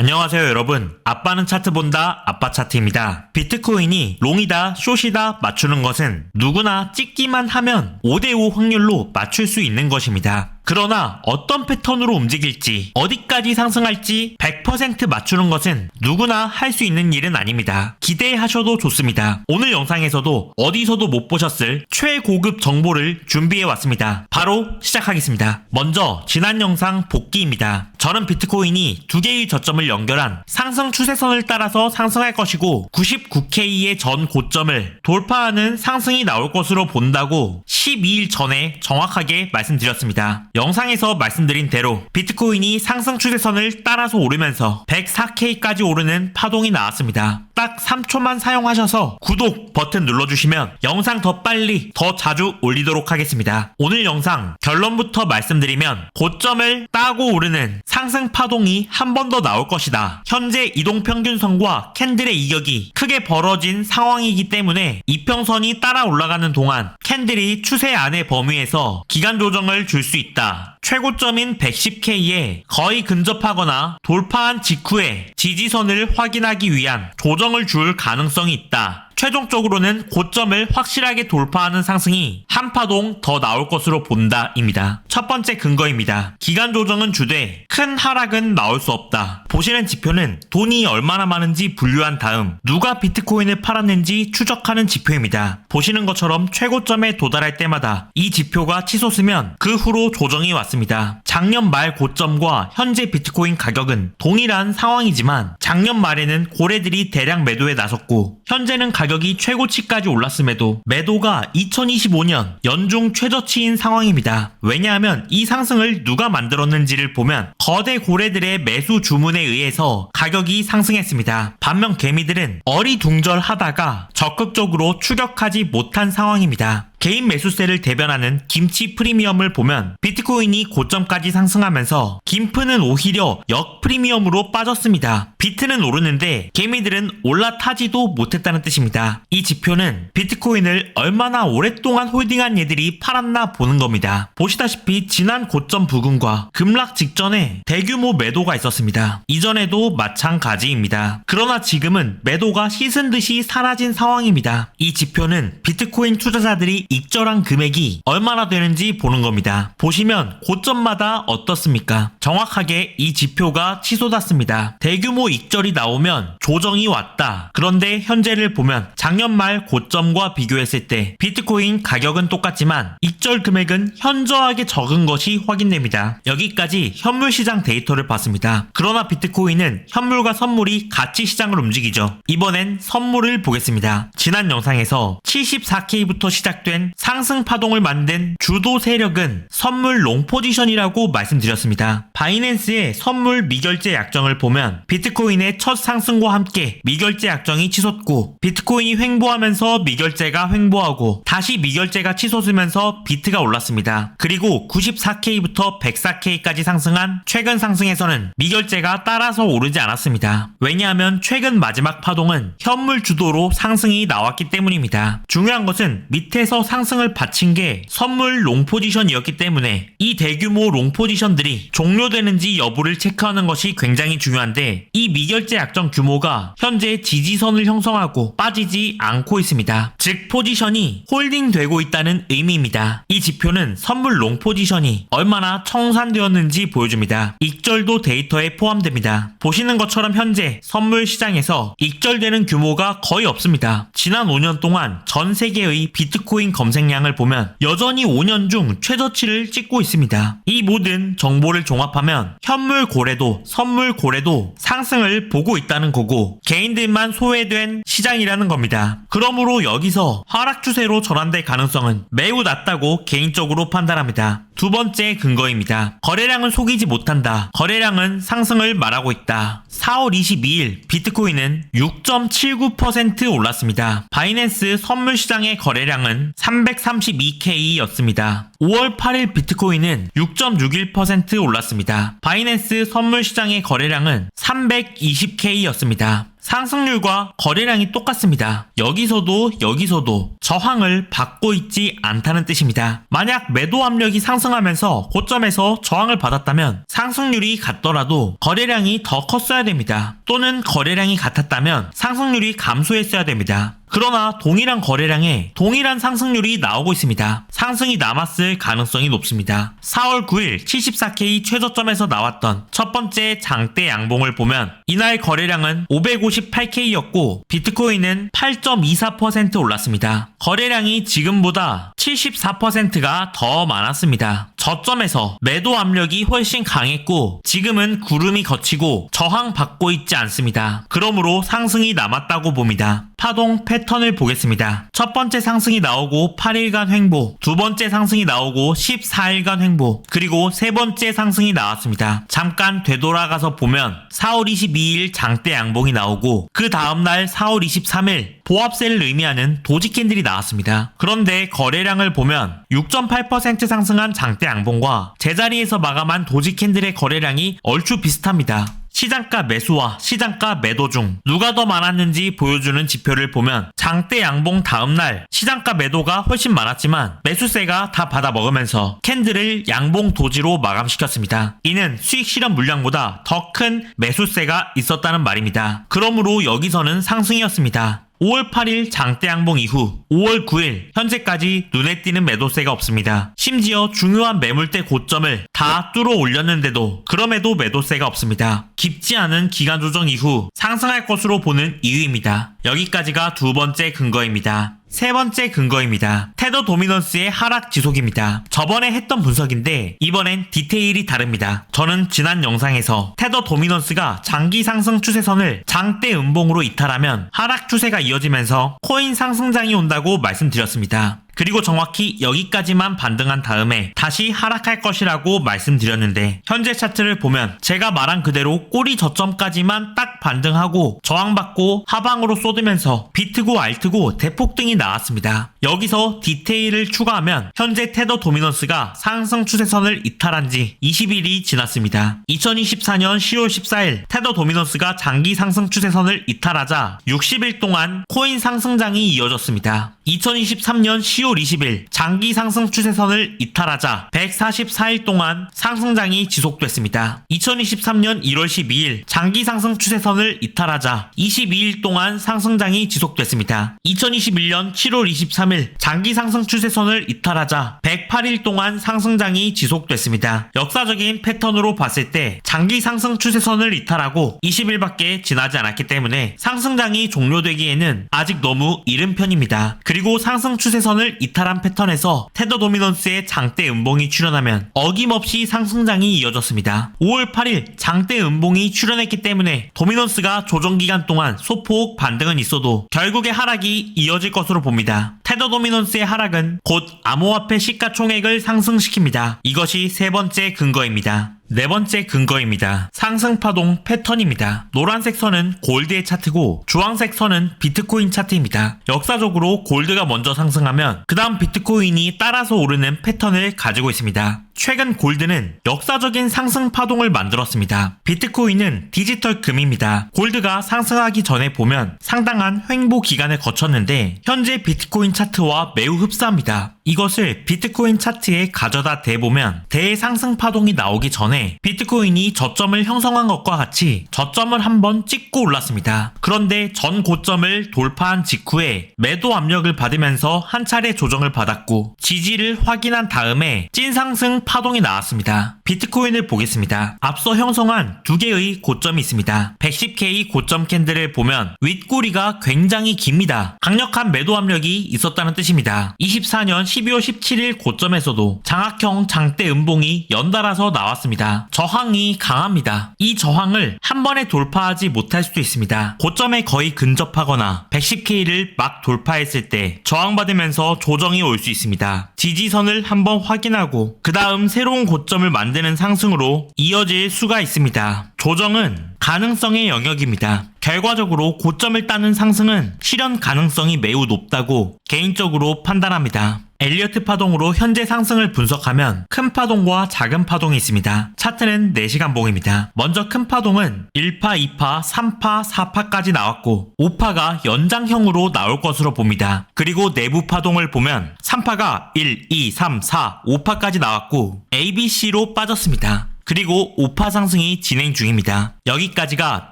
안녕하세요 여러분, 아빠는 차트 본다 아빠 차트입니다. 비트코인이 롱이다 숏이다 맞추는 것은 누구나 찍기만 하면 5대5 확률로 맞출 수 있는 것입니다. 그러나 어떤 패턴으로 움직일지 어디까지 상승할지 100% 맞추는 것은 누구나 할 수 있는 일은 아닙니다. 기대하셔도 좋습니다. 오늘 영상에서도 어디서도 못 보셨을 최고급 정보를 준비해 왔습니다. 바로 시작하겠습니다. 먼저 지난 영상 복귀입니다. 저는 비트코인이 두 개의 저점을 연결한 상승 추세선을 따라서 상승할 것이고 99K의 전 고점을 돌파하는 상승이 나올 것으로 본다고 12일 전에 정확하게 말씀드렸습니다. 영상에서 말씀드린 대로 비트코인이 상승 추세선을 따라서 오르면서 104K까지 오르는 파동이 나왔습니다. 딱 3초만 사용하셔서 구독 버튼 눌러주시면 영상 더 빨리 더 자주 올리도록 하겠습니다. 오늘 영상 결론부터 말씀드리면 고점을 따고 오르는 상승 파동이 한 번 더 나올 것이다. 현재 이동평균선과 캔들의 이격이 크게 벌어진 상황이기 때문에 이평선이 따라 올라가는 동안 캔들이 추세 안의 범위에서 기간 조정을 줄 수 있다. 최고점인 110K에 거의 근접하거나 돌파한 직후에 지지선을 확인하기 위한 조정을 줄 가능성이 있다. 최종적으로는 고점을 확실하게 돌파하는 상승이 한 파동 더 나올 것으로 본다입니다. 첫 번째 근거입니다. 기간 조정은 주되 큰 하락은 나올 수 없다. 보시는 지표는 돈이 얼마나 많은지 분류한 다음 누가 비트코인을 팔았는지 추적하는 지표입니다. 보시는 것처럼 최고점에 도달할 때마다 이 지표가 치솟으면 그 후로 조정이 왔습니다. 작년 말 고점과 현재 비트코인 가격은 동일한 상황이지만 작년 말에는 고래들이 대량 매도에 나섰고 현재는 가격이 최고치까지 올랐음에도 매도가 2025년 연중 최저치인 상황입니다. 왜냐하면 이 상승을 누가 만들었는지를 보면 거대 고래들의 매수 주문에 의해서 가격이 상승했습니다. 반면 개미들은 어리둥절하다가 적극적으로 추격하지 못한 상황입니다. 개인 매수세를 대변하는 김치 프리미엄을 보면 비트코인이 고점까지 상승하면서 김프는 오히려 역 프리미엄으로 빠졌습니다. 비트는 오르는데 개미들은 올라타지도 못했다는 뜻입니다. 이 지표는 비트코인을 얼마나 오랫동안 홀딩한 얘들이 팔았나 보는 겁니다. 보시다시피 지난 고점 부근과 급락 직전에 대규모 매도가 있었습니다. 이전에도 마찬가지입니다. 그러나 지금은 매도가 씻은 듯이 사라진 상황입니다. 이 지표는 비트코인 투자자들이 익절한 금액이 얼마나 되는지 보는 겁니다. 보시면 고점마다 어떻습니까? 정확하게 이 지표가 치솟았습니다. 대규모 익절이 나오면 조정이 왔다. 그런데 현재를 보면 작년 말 고점과 비교했을 때 비트코인 가격은 똑같지만 익절 금액은 현저하게 적은 것이 확인됩니다. 여기까지 현물 시장 데이터를 봤습니다. 그러나 비트코인은 현물과 선물이 같이 시장을 움직이죠. 이번엔 선물을 보겠습니다. 지난 영상에서 74K부터 시작된 상승 파동을 만든 주도 세력은 선물 롱 포지션이라고 말씀드렸습니다. 바이낸스의 선물 미결제 약정을 보면 비트코인의 첫 상승과 함께 미결제 약정이 치솟고 비트코인이 횡보하면서 미결제가 횡보하고 다시 미결제가 치솟으면서 비트가 올랐습니다. 그리고 94K부터 104K까지 상승한 최근 상승에서는 미결제가 따라서 오르지 않았습니다. 왜냐하면 최근 마지막 파동은 현물 주도로 상승이 나왔기 때문입니다. 중요한 것은 밑에서 상승을 받친 게 선물 롱 포지션이었기 때문에 이 대규모 롱 포지션들이 종료되는지 여부를 체크하는 것이 굉장히 중요한데 이 미결제 약정 규모가 현재 지지선을 형성하고 빠지지 않고 있습니다. 즉 포지션이 홀딩되고 있다는 의미입니다. 이 지표는 선물 롱 포지션이 얼마나 청산되었는지 보여줍니다. 익절도 데이터에 포함됩니다. 보시는 것처럼 현재 선물 시장에서 익절되는 규모가 거의 없습니다. 지난 5년 동안 전 세계의 비트코인 검색량을 보면 여전히 5년 중 최저치를 찍고 있습니다. 이 모든 정보를 종합하면 현물 고래도 선물 고래도 상승을 보고 있다는 거고 개인들만 소외된 시장이라는 겁니다. 그러므로 여기서 하락 추세로 전환될 가능성은 매우 낮다고 개인적으로 판단합니다. 두 번째 근거입니다. 거래량은 속이지 못한다. 거래량은 상승을 말하고 있다. 4월 22일 비트코인은 6.79% 올랐습니다. 바이낸스 선물 시장의 거래량은 332K였습니다. 5월 8일 비트코인은 6.61% 올랐습니다. 바이낸스 선물 시장의 거래량은 320K였습니다. 상승률과 거래량이 똑같습니다. 여기서도 저항을 받고 있지 않다는 뜻입니다. 만약 매도 압력이 상승하면서 고점에서 저항을 받았다면 상승률이 같더라도 거래량이 더 컸어야 됩니다. 또는 거래량이 같았다면 상승률이 감소했어야 됩니다. 그러나 동일한 거래량에 동일한 상승률이 나오고 있습니다. 상승이 남았을 가능성이 높습니다. 4월 9일 74K 최저점에서 나왔던 첫 번째 장대 양봉을 보면 이날 거래량은 558K였고 비트코인은 8.24% 올랐습니다. 거래량이 지금보다 74%가 더 많았습니다. 저점에서 매도 압력이 훨씬 강했고 지금은 구름이 걷히고 저항받고 있지 않습니다. 그러므로 상승이 남았다고 봅니다. 파동 패턴을 보겠습니다. 첫 번째 상승이 나오고 8일간 횡보, 두 번째 상승이 나오고 14일간 횡보, 그리고 세 번째 상승이 나왔습니다. 잠깐 되돌아가서 보면 4월 22일 장대 양봉이 나오고 그 다음날 4월 23일 보합세를 의미하는 도지 캔들이 나왔습니다. 그런데 거래량을 보면 6.8% 상승한 장대 양봉과 제자리에서 마감한 도지 캔들의 거래량이 얼추 비슷합니다. 시장가 매수와 시장가 매도 중 누가 더 많았는지 보여주는 지표를 보면 장대 양봉 다음날 시장가 매도가 훨씬 많았지만 매수세가 다 받아 먹으면서 캔들을 양봉 도지로 마감시켰습니다. 이는 수익 실현 물량보다 더 큰 매수세가 있었다는 말입니다. 그러므로 여기서는 상승이었습니다. 5월 8일 장대 양봉 이후 5월 9일 현재까지 눈에 띄는 매도세가 없습니다. 심지어 중요한 매물대 고점을 다 뚫어 올렸는데도 그럼에도 매도세가 없습니다. 깊지 않은 기간 조정 이후 상승할 것으로 보는 이유입니다. 여기까지가 두 번째 근거입니다. 세 번째 근거입니다. 테더 도미넌스의 하락 지속입니다. 저번에 했던 분석인데 이번엔 디테일이 다릅니다. 저는 지난 영상에서 테더 도미넌스가 장기 상승 추세선을 장대 음봉으로 이탈하면 하락 추세가 이어지면서 코인 상승장이 온다고 말씀드렸습니다. 그리고 정확히 여기까지만 반등한 다음에 다시 하락할 것이라고 말씀드렸는데 현재 차트를 보면 제가 말한 그대로 꼬리 저점까지만 딱 반등하고 저항받고 하방으로 쏟으면서 비트고 알트고 대폭등이 나왔습니다. 여기서 디테일을 추가하면 현재 테더 도미넌스가 상승 추세선을 이탈한 지 20일이 지났습니다. 2024년 10월 14일 테더 도미넌스가 장기 상승 추세선을 이탈하자 60일 동안 코인 상승장이 이어졌습니다. 2023년 10월 20일 장기 상승 추세선을 이탈하자 144일 동안 상승장이 지속됐습니다. 2023년 1월 12일 장기 상승 추세선을 이탈하자 22일 동안 상승장이 지속됐습니다. 2021년 7월 23일 장기 상승 추세선을 이탈하자 108일 동안 상승장이 지속됐습니다. 역사적인 패턴으로 봤을 때 장기 상승 추세선을 이탈하고 20일밖에 지나지 않았기 때문에 상승장이 종료되기에는 아직 너무 이른 편입니다. 그리고 상승 추세선을 이탈한 패턴에서 테더 도미넌스의 장대 음봉이 출현하면 어김없이 상승장이 이어졌습니다. 5월 8일 장대 음봉이 출현했기 때문에 도미넌스가 조정기간 동안 소폭 반등은 있어도 결국에 하락이 이어질 것으로 봅니다. 테더 도미넌스의 하락은 곧 암호화폐 시가총액을 상승시킵니다. 이것이 세 번째 근거입니다. 네 번째 근거입니다. 상승파동 패턴입니다. 노란색 선은 골드의 차트고 주황색 선은 비트코인 차트입니다. 역사적으로 골드가 먼저 상승하면 그 다음 비트코인이 따라서 오르는 패턴을 가지고 있습니다. 최근 골드는 역사적인 상승 파동을 만들었습니다. 비트코인은 디지털 금입니다. 골드가 상승하기 전에 보면 상당한 횡보 기간을 거쳤는데 현재 비트코인 차트와 매우 흡사합니다. 이것을 비트코인 차트에 가져다 대보면 대상승 파동이 나오기 전에 비트코인이 저점을 형성한 것과 같이 저점을 한번 찍고 올랐습니다. 그런데 전 고점을 돌파한 직후에 매도 압력을 받으면서 한 차례 조정을 받았고 지지를 확인한 다음에 찐상승 파동이 나왔습니다. 비트코인을 보겠습니다. 앞서 형성한 두 개의 고점이 있습니다. 110K 고점 캔들을 보면 윗꼬리가 굉장히 깁니다. 강력한 매도 압력이 있었다는 뜻입니다. 24년 12월 17일 고점에서도 장악형 장대 음봉이 연달아서 나왔습니다. 저항이 강합니다. 이 저항을 한 번에 돌파하지 못할 수도 있습니다. 고점에 거의 근접하거나 110K를 막 돌파했을 때 저항받으면서 조정이 올 수 있습니다. 지지선을 한번 확인하고 그 다음 새로운 고점을 만드는 상승으로 이어질 수가 있습니다. 조정은 가능성의 영역입니다. 결과적으로 고점을 따는 상승은 실현 가능성이 매우 높다고 개인적으로 판단합니다. 엘리어트 파동으로 현재 상승을 분석하면 큰 파동과 작은 파동이 있습니다. 차트는 4시간 봉입니다. 먼저 큰 파동은 1파, 2파, 3파, 4파까지 나왔고 5파가 연장형으로 나올 것으로 봅니다. 그리고 내부 파동을 보면 3파가 1, 2, 3, 4, 5파까지 나왔고 ABC로 빠졌습니다. 그리고 5파 상승이 진행 중입니다. 여기까지가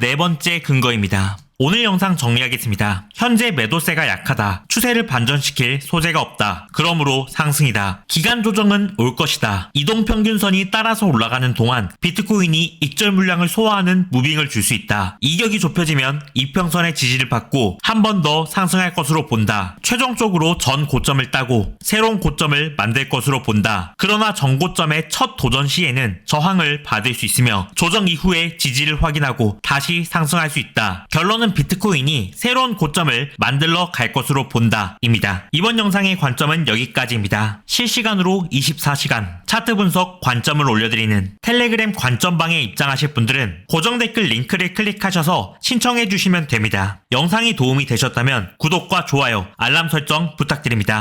4번째 근거입니다. 오늘 영상 정리하겠습니다. 현재 매도세가 약하다. 추세를 반전시킬 소재가 없다. 그러므로 상승이다. 기간 조정은 올 것이다. 이동평균선이 따라서 올라가는 동안 비트코인이 익절 물량을 소화하는 무빙을 줄 수 있다. 이격이 좁혀지면 이평선의 지지를 받고 한 번 더 상승할 것으로 본다. 최종적으로 전 고점을 따고 새로운 고점을 만들 것으로 본다. 그러나 전 고점의 첫 도전 시에는 저항을 받을 수 있으며 조정 이후에 지지를 확인하고 다시 상승할 수 있다. 결론은 비트코인이 새로운 고점을 만들러 갈 것으로 본다 입니다. 이번 영상의 관점은 여기까지입니다. 실시간으로 24시간 차트 분석 관점을 올려드리는 텔레그램 관점방에 입장하실 분들은 고정 댓글 링크를 클릭하셔서 신청해 주시면 됩니다. 영상이 도움이 되셨다면 구독과 좋아요, 알람 설정 부탁드립니다.